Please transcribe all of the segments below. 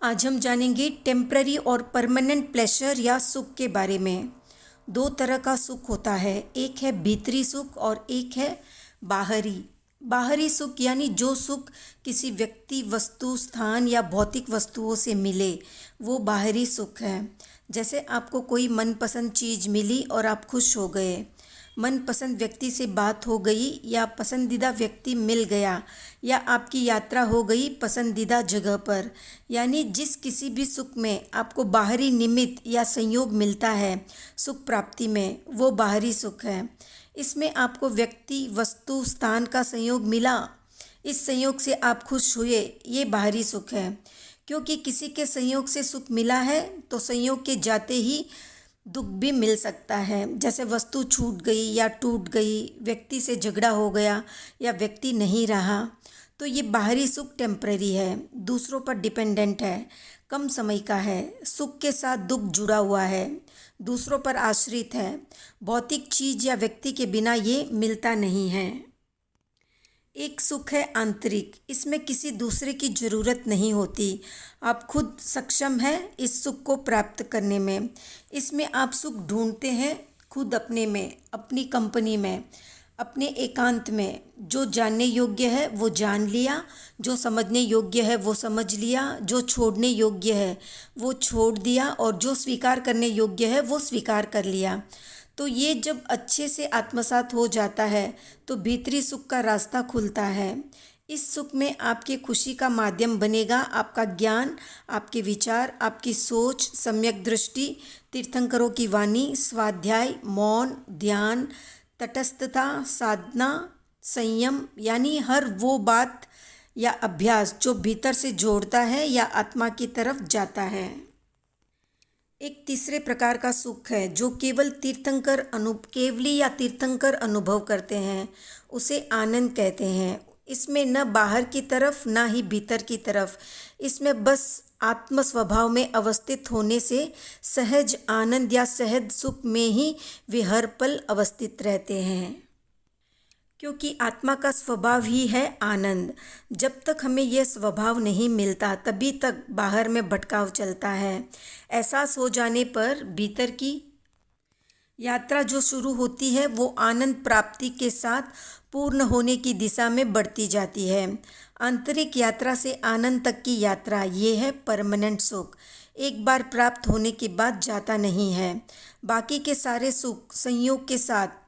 आज हम जानेंगे टेम्पररी और परमानेंट प्लेजर या सुख के बारे में। दो तरह का सुख होता है, एक है भीतरी सुख और एक है बाहरी। बाहरी सुख यानी जो सुख किसी व्यक्ति, वस्तु, स्थान या भौतिक वस्तुओं से मिले, वो बाहरी सुख है। जैसे आपको कोई मनपसंद चीज़ मिली और आप खुश हो गए, मनपसंद व्यक्ति से बात हो गई या पसंदीदा व्यक्ति मिल गया, या आपकी यात्रा हो गई पसंदीदा जगह पर। यानी जिस किसी भी सुख में आपको बाहरी निमित्त या संयोग मिलता है सुख प्राप्ति में, वो बाहरी सुख है। इसमें आपको व्यक्ति, वस्तु, स्थान का संयोग मिला, इस संयोग से आप खुश हुए, ये बाहरी सुख है। क्योंकि किसी के संयोग से सुख मिला है तो संयोग के जाते ही दुख भी मिल सकता है। जैसे वस्तु छूट गई या टूट गई, व्यक्ति से झगड़ा हो गया या व्यक्ति नहीं रहा, तो ये बाहरी सुख टेम्पररी है, दूसरों पर डिपेंडेंट है, कम समय का है। सुख के साथ दुख जुड़ा हुआ है, दूसरों पर आश्रित है। भौतिक चीज़ या व्यक्ति के बिना ये मिलता नहीं है। एक सुख है आंतरिक, इसमें किसी दूसरे की ज़रूरत नहीं होती, आप खुद सक्षम हैं इस सुख को प्राप्त करने में। इसमें आप सुख ढूंढते हैं खुद अपने में, अपनी कंपनी में, अपने एकांत में। जो जानने योग्य है वो जान लिया, जो समझने योग्य है वो समझ लिया, जो छोड़ने योग्य है वो छोड़ दिया, और जो स्वीकार करने योग्य है वो स्वीकार कर लिया। तो ये जब अच्छे से आत्मसात हो जाता है तो भीतरी सुख का रास्ता खुलता है। इस सुख में आपकी खुशी का माध्यम बनेगा आपका ज्ञान, आपके विचार, आपकी सोच, सम्यक दृष्टि, तीर्थंकरों की वाणी, स्वाध्याय, मौन, ध्यान, तटस्थता, साधना, संयम, यानी हर वो बात या अभ्यास जो भीतर से जोड़ता है या आत्मा की तरफ जाता है। एक तीसरे प्रकार का सुख है जो केवली या तीर्थंकर अनुभव करते हैं, उसे आनंद कहते हैं। इसमें न बाहर की तरफ न ही भीतर की तरफ, इसमें बस आत्म स्वभाव में अवस्थित होने से सहज आनंद या सहज सुख में ही वे हर पल अवस्थित रहते हैं। क्योंकि आत्मा का स्वभाव ही है आनंद। जब तक हमें यह स्वभाव नहीं मिलता तभी तक बाहर में भटकाव चलता है। एहसास हो जाने पर भीतर की यात्रा जो शुरू होती है वो आनंद प्राप्ति के साथ पूर्ण होने की दिशा में बढ़ती जाती है। आंतरिक यात्रा से आनंद तक की यात्रा, ये है परमानेंट सुख। एक बार प्राप्त होने के बाद जाता नहीं है। बाकी के सारे सुख संयोग के साथ,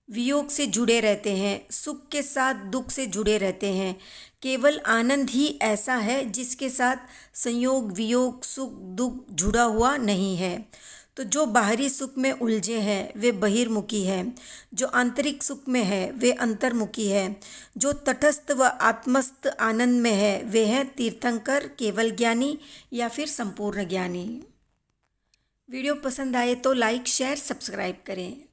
वियोग से जुड़े रहते हैं, सुख के साथ दुख से जुड़े रहते हैं। केवल आनंद ही ऐसा है जिसके साथ संयोग, वियोग, सुख, दुख जुड़ा हुआ नहीं है। तो जो बाहरी सुख में उलझे हैं वे बहिर्मुखी हैं, जो आंतरिक सुख में है वे अंतर्मुखी है, जो तटस्थ व आत्मस्थ आनंद में है वे हैं तीर्थंकर, केवल ज्ञानी या फिर संपूर्ण ज्ञानी। वीडियो पसंद आए तो लाइक, शेयर, सब्सक्राइब करें।